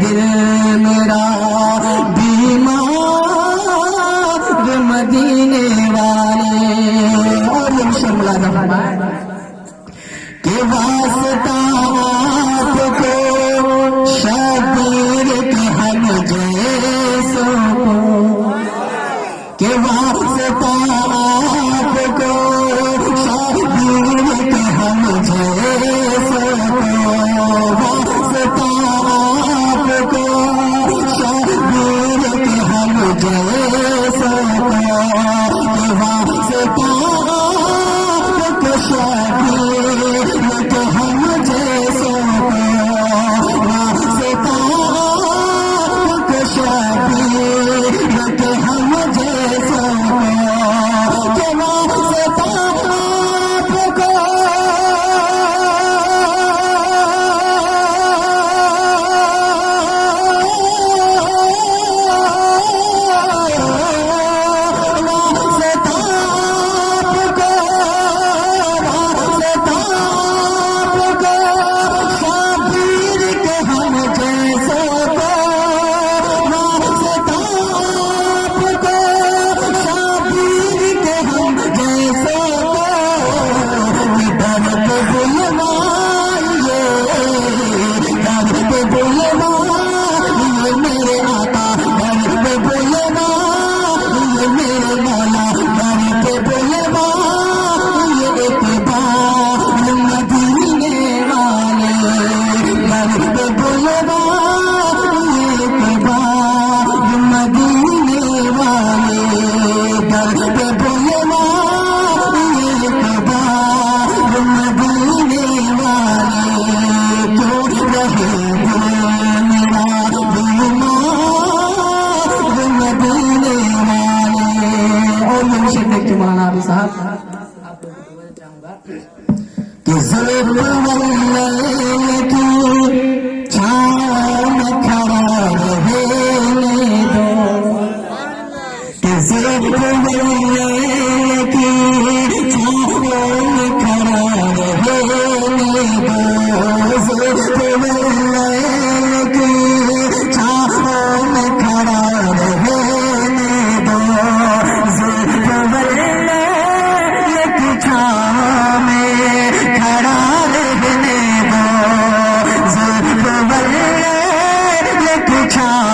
दिल मेरा बीमार मदीने वाले। और ये शिमला जमाना के वास्ता आपको शबीर के हम जैसों को, के वास्ता आपको शबीर के हम जैसों को, वास्ता आपको शबीर के हम जैसों को, के वास्ता आपको शबीर के हम जैसों को, वास्ता आपको शबीर के हम जैसों को, के वास्ता आपको कि ज़ुल्फ़ वल्लैल की छाँव में खड़ा रहने दो, कि ज़ुल्फ़ वल्लैल की छाँव में खड़ा रहने दो, ज़ुल्फ़ वल्लैल की छाँव में खड़ा रहने दो, ज़ुल्फ़ वल्लैल की छाँव में खड़ा रहने दो, ज़ुल्फ़ वल्लैल की छाँव